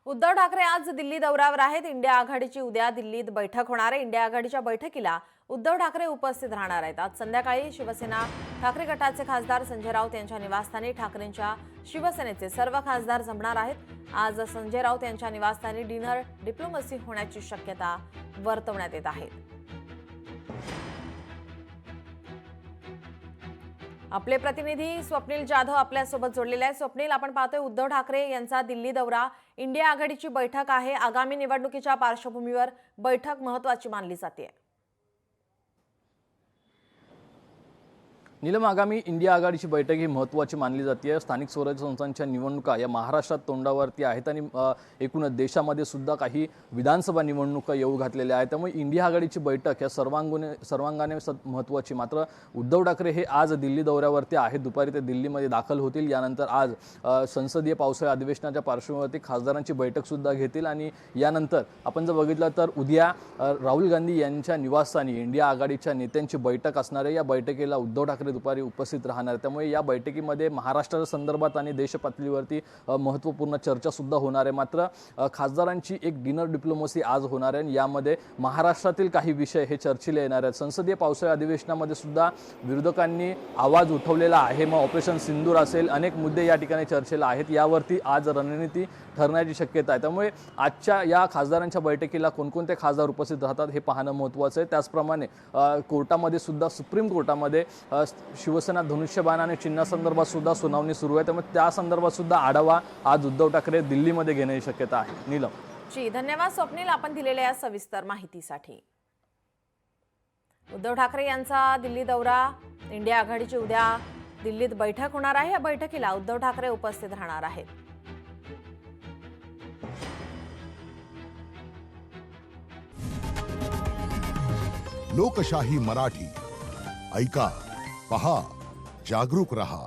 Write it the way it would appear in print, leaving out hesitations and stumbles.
उद्धव ठाकरे आज दिल्ली दौऱ्यावर आहेत। इंडिया आघाडीची उद्या दिल्लीत बैठक होणार आहे। इंडिया आघाडीच्या बैठकीला उद्धव ठाकरे उपस्थित राहणार आहेत। आज संध्याकाळी शिवसेना ठाकरे गटाचे खासदार संजय राऊत यांच्या निवासस्थानी ठाकरेंच्या शिवसेनेचे सर्व खासदार जमणार आहेत। आज संजय राऊत यांच्या निवासस्थानी डिनर डिप्लोमसी होण्याची शक्यता वर्तवण्यात येत आहे। आपले प्रतिनिधी स्वप्नील जाधव आपल्यासोबत जोडलेले आहेत। स्वप्नील, आपण पाहतोय उद्धव ठाकरे यांचा दिल्ली दौरा, इंडिया आघाडीची बैठक आहे। आगामी निवडणुकीच्या पार्श्वभूमीवर बैठक महत्त्वाची मानली जाते। नीलम, आगामी इंडिया आघाडीची बैठक ही महत्त्वाची मानली जाते। स्थानिक स्वराज्य संस्थांच्या निवडणुका या महाराष्ट्रात तोंडावरती आहेत आणि एकूणच देशामध्ये सुद्धा काही विधानसभा निवडणुका येऊ घातलेल्या आहेत। त्यामुळे इंडिया आघाडीची बैठक या सर्वांगाने महत्त्वाची। मात्र उद्धव ठाकरे हे आज दिल्ली दौऱ्यावरती आहेत। दुपारी ते दिल्लीमध्ये दाखल होतील। यानंतर आज संसदीय पावसाळी अधिवेशनाच्या पार्श्वभूमीवरती खासदारांची बैठक सुद्धा घेतील आणि यानंतर आपण जर बघितलं तर उद्या राहुल गांधी यांच्या निवासस्थानी इंडिया आघाडीच्या नेत्यांची बैठक असणार आहे। या बैठकीला उद्धव ठाकरे दुपारी उपस्थित राहणार। त्यामुळे या बैठकीमध्ये महाराष्ट्राच्या संदर्भात आणि देश पातळीवरती महत्त्वपूर्ण चर्चा सुद्धा होणार आहे। मात्र खासदारांची एक डिनर डिप्लोमसी आज होणार आहे। यामध्ये महाराष्ट्रातील काही विषय हे चर्चेला येणार आहेत। संसदीय पावसाळी अधिवेशनामध्ये सुद्धा विरोधकांनी आवाज उठवलेला आहे। मग ऑपरेशन सिंदूर असेल, अनेक मुद्दे या ठिकाणी चर्चेला आहेत। यावरती आज रणनीती ठरण्याची शक्यता आहे। त्यामुळे आजच्या या खासदारांच्या बैठकीला कोणकोणते खासदार उपस्थित राहतात हे पाहणं महत्त्वाचं आहे। त्याचप्रमाणे कोर्टामध्ये सुद्धा, सुप्रीम कोर्टामध्ये शिवसेना धनुष्यबाण आणि चिन्हासंदर्भात सुद्धा सुनावणी सुरू आहे। त्यामुळे त्या संदर्भात सुद्धा आढावा आज उद्धव ठाकरे दिल्लीमध्ये घेण्याची शक्यता आहे। नीलम जी, धन्यवाद स्वप्नील, आपण दिलेल्या या सविस्तर माहितीसाठी। उद्धव ठाकरे यांचा दिल्ली दौरा, इंडिया आघाडीची उद्या दिल्लीत बैठक होणार आहे। या बैठकीला उद्धव ठाकरे उपस्थित राहणार आहेत। लोकशाही मराठी ऐका, पहा, जागरूक रहा।